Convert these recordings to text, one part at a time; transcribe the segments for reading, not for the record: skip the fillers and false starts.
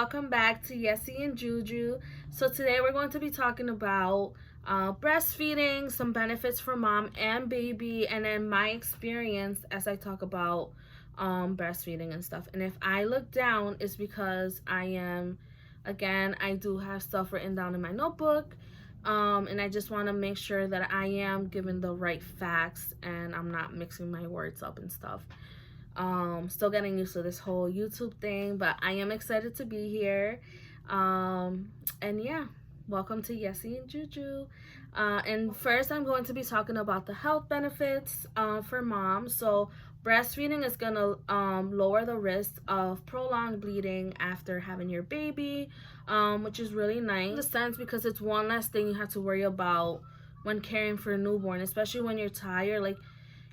welcome back to Yessie and Juju. So today we're going to be talking about breastfeeding, some benefits for mom and baby, and then my experience as I talk about breastfeeding and stuff. And if I look down, it's because I do have stuff written down in my notebook, and I just want to make sure that I am giving the right facts and I'm not mixing my words up and stuff. Still getting used to this whole YouTube thing, but I am excited to be here. And yeah, welcome to Yessie and Juju. And first, I'm going to be talking about the health benefits for moms. So, breastfeeding is going to lower the risk of prolonged bleeding after having your baby, which is really nice in the sense because it's one less thing you have to worry about when caring for a newborn, especially when you're tired. Like,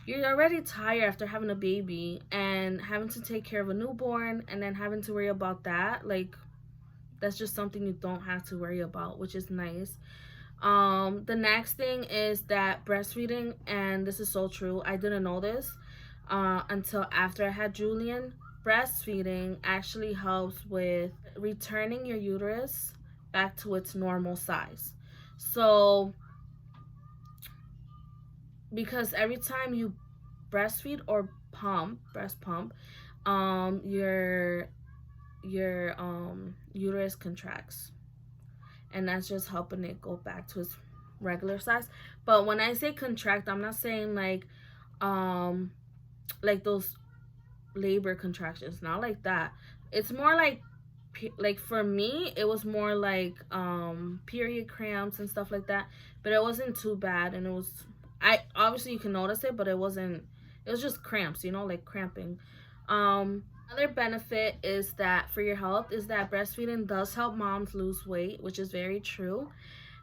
you're already tired after having a baby and having to take care of a newborn and then having to worry about that. Like, that's just something you don't have to worry about, which is nice. The next thing is that breastfeeding, and this is so true, I didn't know this until after I had Julian. Breastfeeding actually helps with returning your uterus back to its normal size. So because every time you breastfeed or breast pump, your uterus contracts, and that's just helping it go back to its regular size. But when I say contract, I'm not saying like those labor contractions, not like that. It's more like for me it was more like period cramps and stuff like that, but it wasn't too bad. And it was, I obviously you can notice it, but it was just cramps, like cramping. Another benefit is that for your health is that breastfeeding does help moms lose weight, which is very true.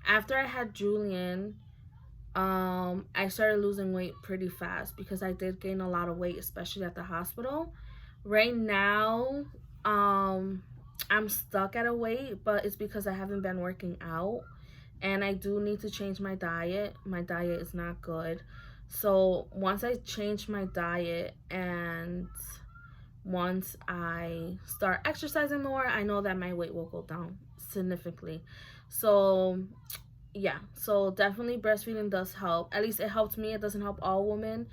After I had Julian, I started losing weight pretty fast because I did gain a lot of weight, especially at the hospital. Right now, I'm stuck at a weight, but it's because I haven't been working out, and I do need to change my diet. My diet is not good. So once I change my diet and once I start exercising more, I know that my weight will go down significantly. So yeah, so definitely breastfeeding does help. At least it helps me. It doesn't help all women.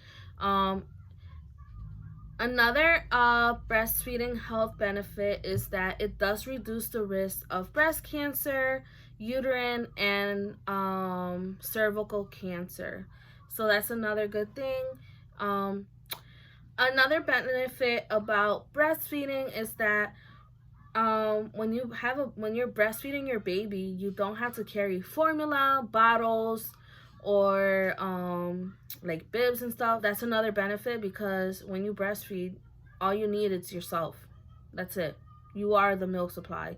Another breastfeeding health benefit is that it does reduce the risk of breast cancer, uterine, and cervical cancer. So that's another good thing. Another benefit about breastfeeding is that when you're breastfeeding your baby, you don't have to carry formula, bottles, or like bibs and stuff. That's another benefit because when you breastfeed, all you need is yourself. That's it. You are the milk supply,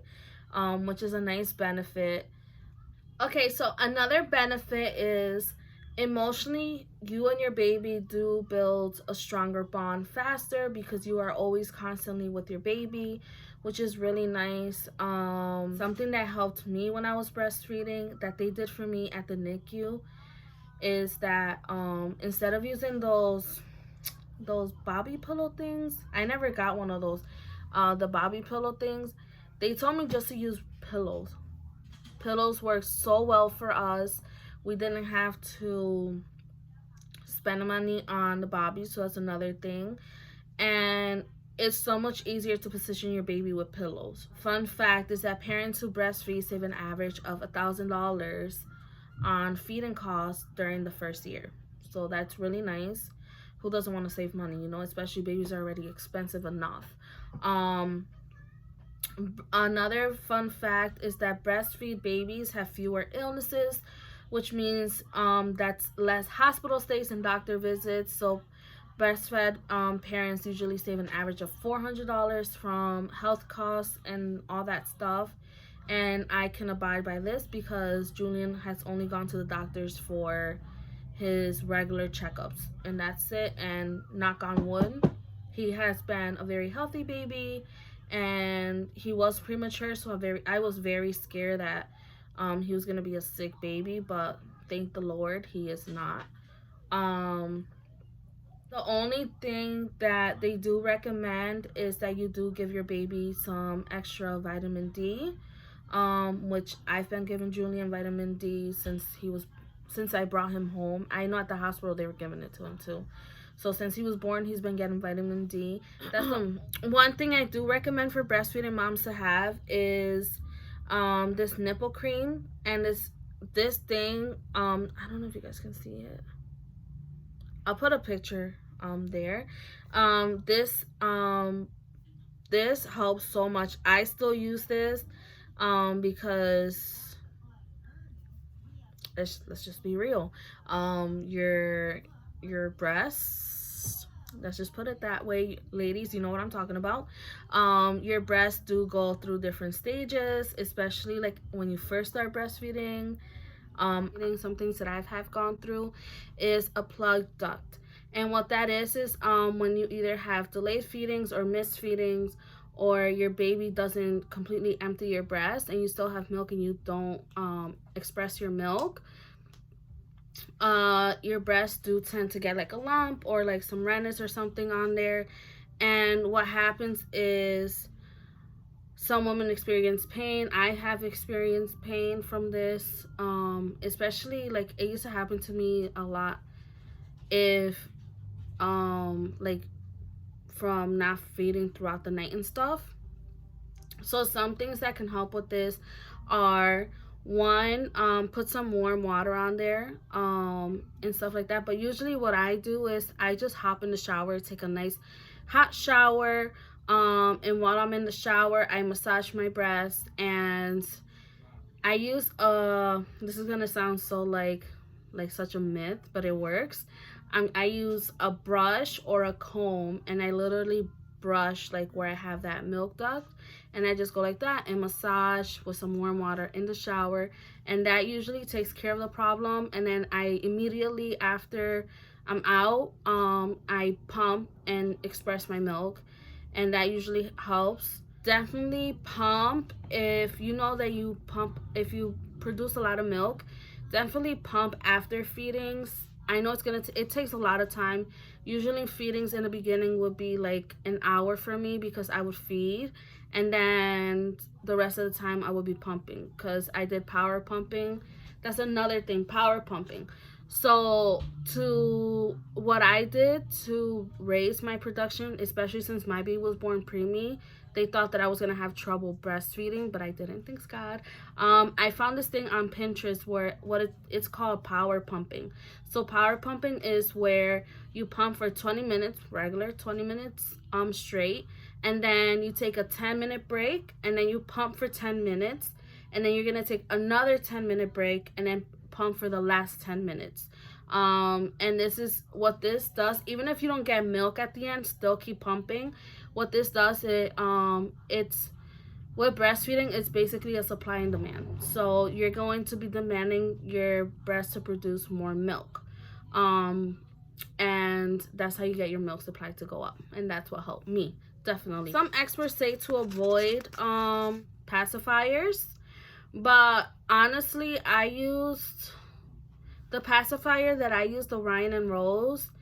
which is a nice benefit. Okay, so another benefit is emotionally, you and your baby do build a stronger bond faster because you are always constantly with your baby, which is really nice. Something that helped me when I was breastfeeding that they did for me at the NICU is that instead of using those bobby pillow things, I never got one of those, the bobby pillow things. They told me just to use pillows. Pillows work so well for us. We didn't have to spend money on the bobby, so that's another thing. And it's so much easier to position your baby with pillows. Fun fact is that parents who breastfeed save an average of $1,000 on feeding costs during the first year. So that's really nice. Who doesn't want to save money, especially babies are already expensive enough. Another fun fact is that breastfeed babies have fewer illnesses, which means that's less hospital stays and doctor visits. So breastfed parents usually save an average of $400 from health costs and all that stuff. And I can abide by this because Julian has only gone to the doctors for his regular checkups, and that's it. And knock on wood, he has been a very healthy baby, and he was premature, so I was very scared that he was gonna be a sick baby, but thank the Lord he is not. The only thing that they do recommend is that you do give your baby some extra vitamin D, which I've been giving Julian vitamin D since I brought him home. I know at the hospital they were giving it to him too. So since he was born, he's been getting vitamin D. That's one thing I do recommend for breastfeeding moms to have is this nipple cream, and this thing, I don't know if you guys can see it. I'll put a picture there. Um this um this helps so much. I still use this because let's just be real. Your breasts, let's just put it that way, ladies, you know what I'm talking about. Your breasts do go through different stages, especially like when you first start breastfeeding. Some things that have gone through is a plugged duct. And what that is when you either have delayed feedings or missed feedings, or your baby doesn't completely empty your breast and you still have milk and you don't express your milk, your breasts do tend to get like a lump or like some redness or something on there. And what happens is some women experience pain. I have experienced pain from this, especially like it used to happen to me a lot if like from not feeding throughout the night and stuff. So some things that can help with this are, one, put some warm water on there and stuff like that. But usually what I do is I just hop in the shower, take a nice hot shower, and while I'm in the shower I massage my breast, and I use this is gonna sound so like such a myth, but it works. I use a brush or a comb, and I literally brush like where I have that milk duct, and I just go like that and massage with some warm water in the shower, and that usually takes care of the problem. And then I immediately after I'm out, I pump and express my milk, and that usually helps. Definitely pump if you know that if you produce a lot of milk. Definitely pump after feedings. I know it takes a lot of time. Usually feedings in the beginning would be like an hour for me because I would feed, and then the rest of the time I would be pumping because I did power pumping. That's another thing, power pumping. So to what I did to raise my production, especially since my baby was born preemie, they thought that I was gonna have trouble breastfeeding, but I didn't. Thanks God. I found this thing on Pinterest where it's called power pumping. So power pumping is where you pump for 20 minutes, regular 20 minutes straight, and then you take a 10-minute break, and then you pump for 10 minutes, and then you're gonna take another 10-minute break, and then pump for the last 10 minutes. And this is what this does. Even if you don't get milk at the end, still keep pumping. What this does, it's with breastfeeding, it's basically a supply and demand. So you're going to be demanding your breast to produce more milk, and that's how you get your milk supply to go up, and that's what helped me, definitely. Some experts say to avoid pacifiers, but honestly, I used the pacifier that I used, the Ryan and Rose,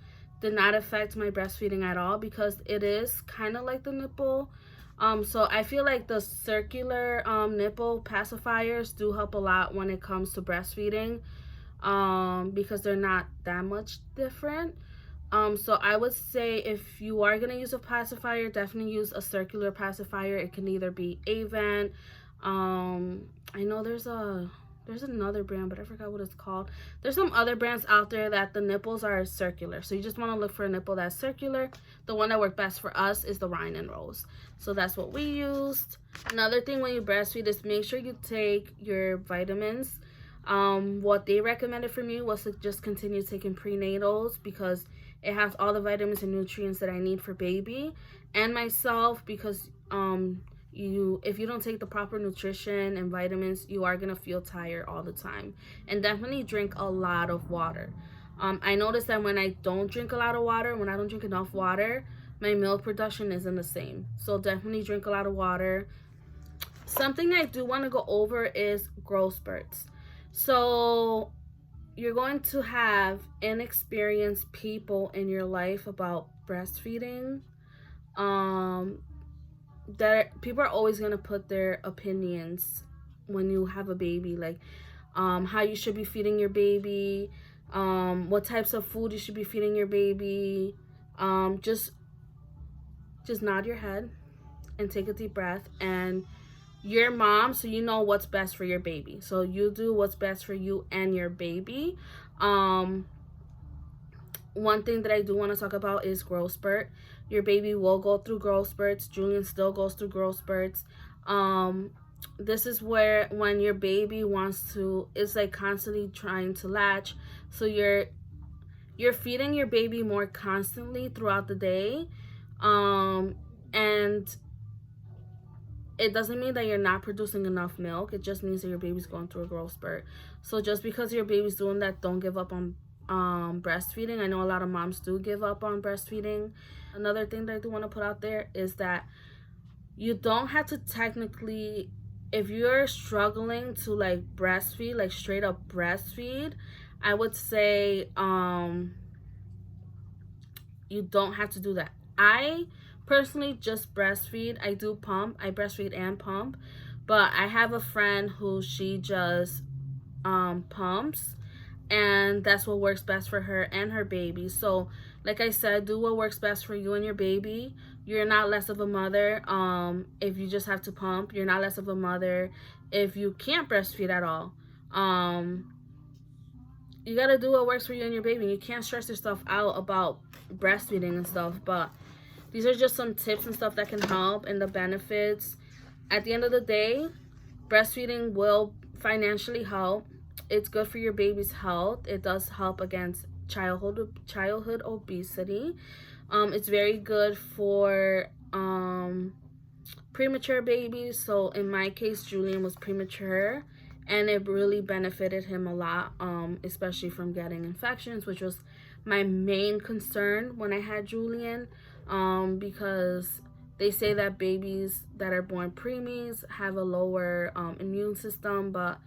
did not affect my breastfeeding at all because it is kind of like the nipple. So I feel like the circular nipple pacifiers do help a lot when it comes to breastfeeding, because they're not that much different. So I would say if you are going to use a pacifier, definitely use a circular pacifier. It can either be Avent. I know there's another brand, but I forgot what it's called. There's some other brands out there that the nipples are circular. So you just want to look for a nipple that's circular. The one that worked best for us is the Ryan and Rose. So that's what we used. Another thing when you breastfeed is make sure you take your vitamins. What they recommended for me was to just continue taking prenatals because it has all the vitamins and nutrients that I need for baby and myself, because if you don't take the proper nutrition and vitamins, you are gonna feel tired all the time. And definitely drink a lot of water. I noticed that when I don't drink a lot of water, when I don't drink enough water, my milk production isn't the same. So definitely drink a lot of water. Something I do want to go over is growth spurts. So you're going to have inexperienced people in your life about breastfeeding. Um, that people are always gonna put their opinions when you have a baby, like how you should be feeding your baby, what types of food you should be feeding your baby. Just nod your head and take a deep breath, and you're mom, so you know what's best for your baby, so you do what's best for you and your baby. um One thing that I do want to talk about is growth spurt. Your baby will go through growth spurts. Julian still goes through growth spurts. um this is where when your baby wants to, it's like constantly trying to latch, so you're feeding your baby more constantly throughout the day. And it doesn't mean that you're not producing enough milk. It just means that your baby's going through a growth spurt. So just because your baby's doing that, don't give up on breastfeeding. I know a lot of moms do give up on breastfeeding. Another thing that I do want to put out there is that you don't have to technically, if you're struggling to like breastfeed, like straight up breastfeed, I would say you don't have to do that. I personally just breastfeed. I do pump. I breastfeed and pump. But I have a friend who she just pumps, and that's what works best for her and her baby. So like I said, do what works best for you and your baby. You're not less of a mother if you just have to pump. You're not less of a mother if you can't breastfeed at all. You gotta do what works for you and your baby. You can't stress yourself out about breastfeeding and stuff. But these are just some tips and stuff that can help, and the benefits. At the end of the day, breastfeeding will financially help. It's good for your baby's health. It does help against childhood obesity. It's very good for premature babies. So in my case, Julian was premature, and it really benefited him a lot, especially from getting infections, which was my main concern when I had Julian, because they say that babies that are born preemies have a lower immune system, but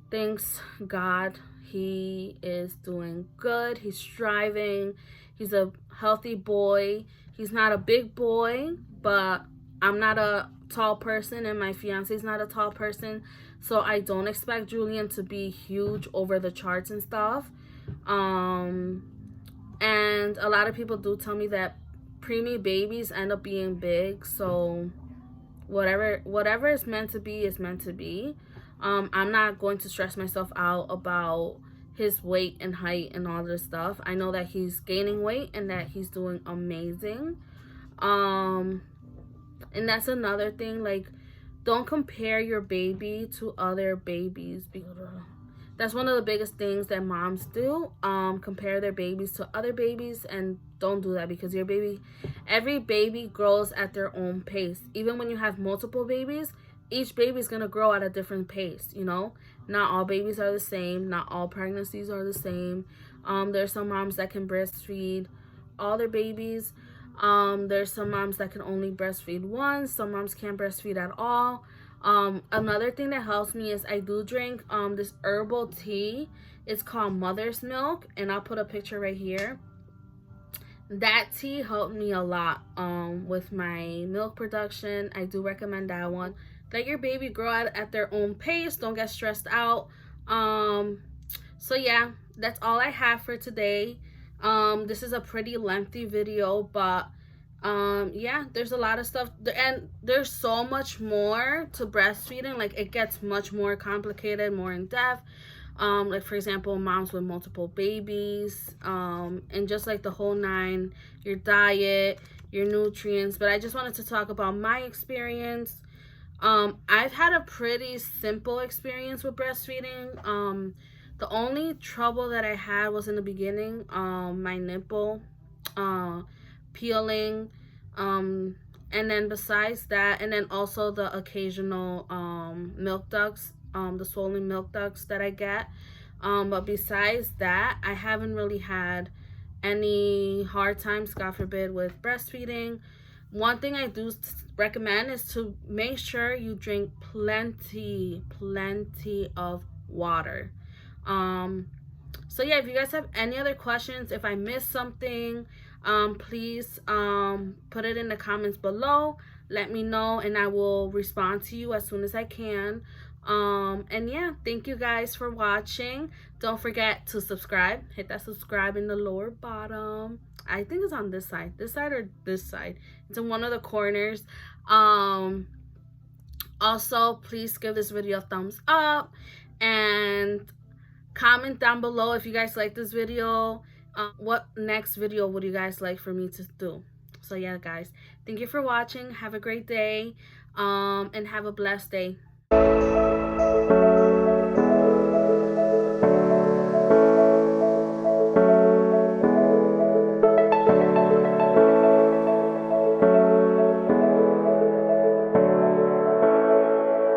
thanks God, he is doing good. He's striving. He's a healthy boy. He's not a big boy, but I'm not a tall person, and my fiance's not a tall person, so I don't expect Julian to be huge over the charts and stuff. And a lot of people do tell me that preemie babies end up being big, so whatever is meant to be is meant to be. I'm not going to stress myself out about his weight and height and all this stuff. I know that he's gaining weight and that he's doing amazing. And that's another thing, like, don't compare your baby to other babies. That's one of the biggest things that moms do, compare their babies to other babies, and don't do that, because every baby grows at their own pace. Even when you have multiple babies, each baby is going to grow at a different pace, you know? Not all babies are the same. Not all pregnancies are the same. There's some moms that can breastfeed all their babies. There's some moms that can only breastfeed once. Some moms can't breastfeed at all. Another thing that helps me is I do drink this herbal tea. It's called mother's milk, and I'll put a picture right here. That tea helped me a lot with my milk production. I do recommend that one. Let your baby grow at their own pace. Don't get stressed out. So yeah, that's all I have for today. This is a pretty lengthy video, but yeah, there's a lot of stuff, and there's so much more to breastfeeding. Like, it gets much more complicated, more in depth. Like, for example, moms with multiple babies, and just like the whole nine, your diet, your nutrients. But I just wanted to talk about my experience. I've had a pretty simple experience with breastfeeding. The only trouble that I had was in the beginning, my nipple peeling, and then besides that, and then also the occasional milk ducts, the swollen milk ducts that I get. But besides that, I haven't really had any hard times, God forbid, with breastfeeding. One thing I do recommend is to make sure you drink plenty of water. So yeah, if you guys have any other questions, if I missed something, please put it in the comments below. Let me know and I will respond to you as soon as I can. And yeah, thank you guys for watching. Don't forget to subscribe. Hit that subscribe in the lower bottom. I think it's on this side or this side. It's in one of the corners. Also, please give this video a thumbs up and comment down below if you guys like this video. What next video would you guys like for me to do? So yeah, guys, thank you for watching. Have a great day, and have a blessed day.